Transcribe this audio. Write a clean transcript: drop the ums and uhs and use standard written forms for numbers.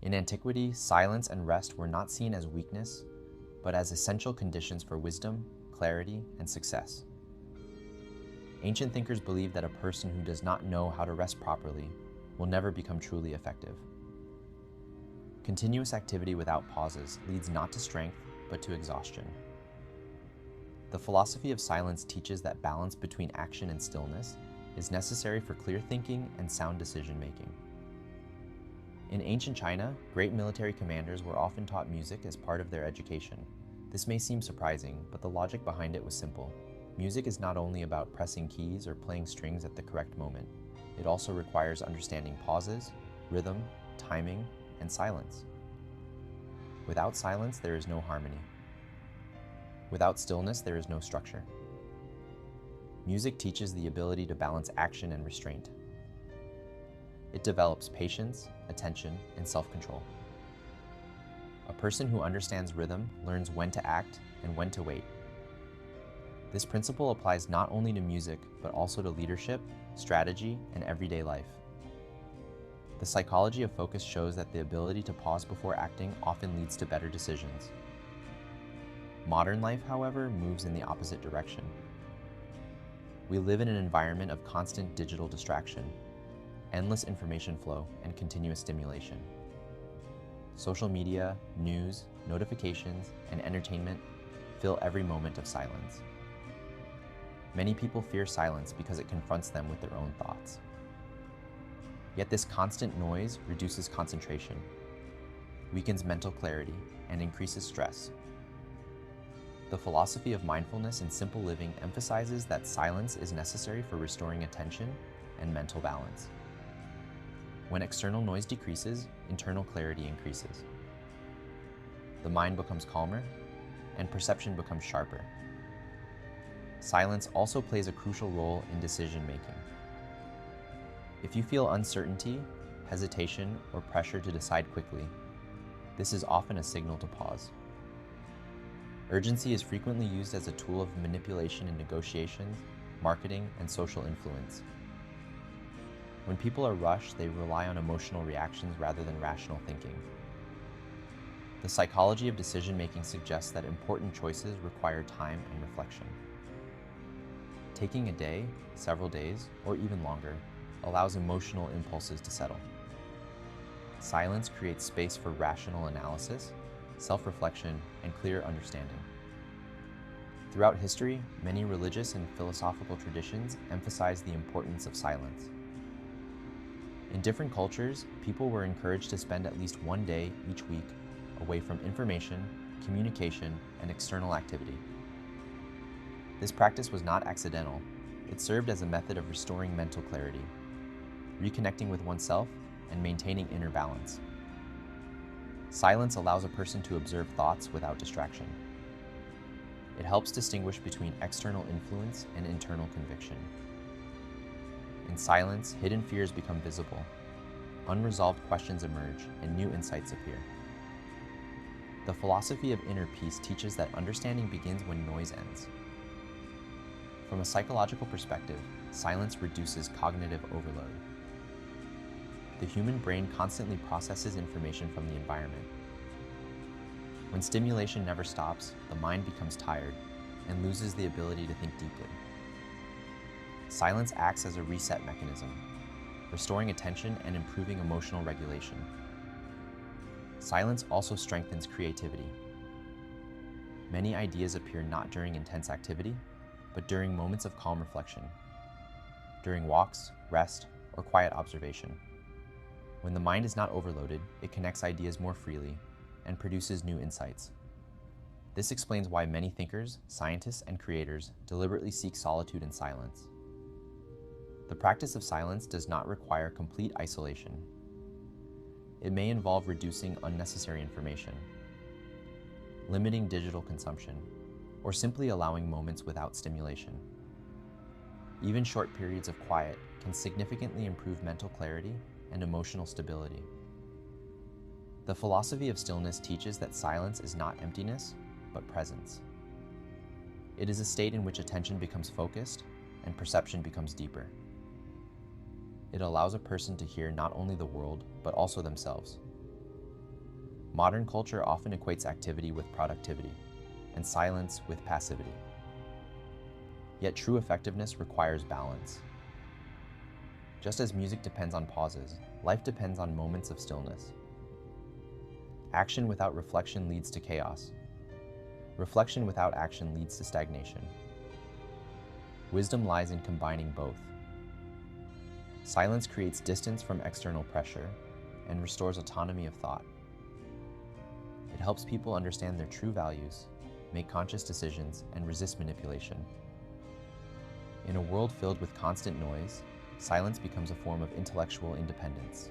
In antiquity, silence and rest were not seen as weakness, but as essential conditions for wisdom, clarity, and success. Ancient thinkers believed that a person who does not know how to rest properly will never become truly effective. Continuous activity without pauses leads not to strength, but to exhaustion. The philosophy of silence teaches that balance between action and stillness is necessary for clear thinking and sound decision-making. In ancient China, great military commanders were often taught music as part of their education. This may seem surprising, but the logic behind it was simple. Music is not only about pressing keys or playing strings at the correct moment. It also requires understanding pauses, rhythm, timing, and silence. Without silence, there is no harmony. Without stillness, there is no structure. Music teaches the ability to balance action and restraint. It develops patience, attention, and self-control. A person who understands rhythm learns when to act and when to wait. This principle applies not only to music, but also to leadership, strategy, and everyday life. The psychology of focus shows that the ability to pause before acting often leads to better decisions. Modern life, however, moves in the opposite direction. We live in an environment of constant digital distraction, endless information flow, and continuous stimulation. Social media, news, notifications, and entertainment fill every moment of silence. Many people fear silence because it confronts them with their own thoughts. Yet this constant noise reduces concentration, weakens mental clarity, and increases stress. The philosophy of mindfulness and simple living emphasizes that silence is necessary for restoring attention and mental balance. When external noise decreases, internal clarity increases. The mind becomes calmer, and perception becomes sharper. Silence also plays a crucial role in decision-making. If you feel uncertainty, hesitation, or pressure to decide quickly, this is often a signal to pause. Urgency is frequently used as a tool of manipulation in negotiations, marketing, and social influence. When people are rushed, they rely on emotional reactions rather than rational thinking. The psychology of decision-making suggests that important choices require time and reflection. Taking a day, several days, or even longer allows emotional impulses to settle. Silence creates space for rational analysis, self-reflection, and clear understanding. Throughout history, many religious and philosophical traditions emphasize the importance of silence. In different cultures, people were encouraged to spend at least one day each week away from information, communication, and external activity. This practice was not accidental. It served as a method of restoring mental clarity, reconnecting with oneself, and maintaining inner balance. Silence allows a person to observe thoughts without distraction. It helps distinguish between external influence and internal conviction. In silence, hidden fears become visible. Unresolved questions emerge, and new insights appear. The philosophy of inner peace teaches that understanding begins when noise ends. From a psychological perspective, silence reduces cognitive overload. The human brain constantly processes information from the environment. When stimulation never stops, the mind becomes tired and loses the ability to think deeply. Silence acts as a reset mechanism, restoring attention and improving emotional regulation. Silence also strengthens creativity. Many ideas appear not during intense activity, but during moments of calm reflection, during walks, rest, or quiet observation. When the mind is not overloaded, it connects ideas more freely and produces new insights. This explains why many thinkers, scientists, and creators deliberately seek solitude and silence. The practice of silence does not require complete isolation. It may involve reducing unnecessary information, limiting digital consumption, or simply allowing moments without stimulation. Even short periods of quiet can significantly improve mental clarity and emotional stability. The philosophy of stillness teaches that silence is not emptiness, but presence. It is a state in which attention becomes focused and perception becomes deeper. It allows a person to hear not only the world, but also themselves. Modern culture often equates activity with productivity, and silence with passivity. Yet true effectiveness requires balance. Just as music depends on pauses, life depends on moments of stillness. Action without reflection leads to chaos. Reflection without action leads to stagnation. Wisdom lies in combining both. Silence creates distance from external pressure and restores autonomy of thought. It helps people understand their true values, make conscious decisions, and resist manipulation. In a world filled with constant noise, silence becomes a form of intellectual independence.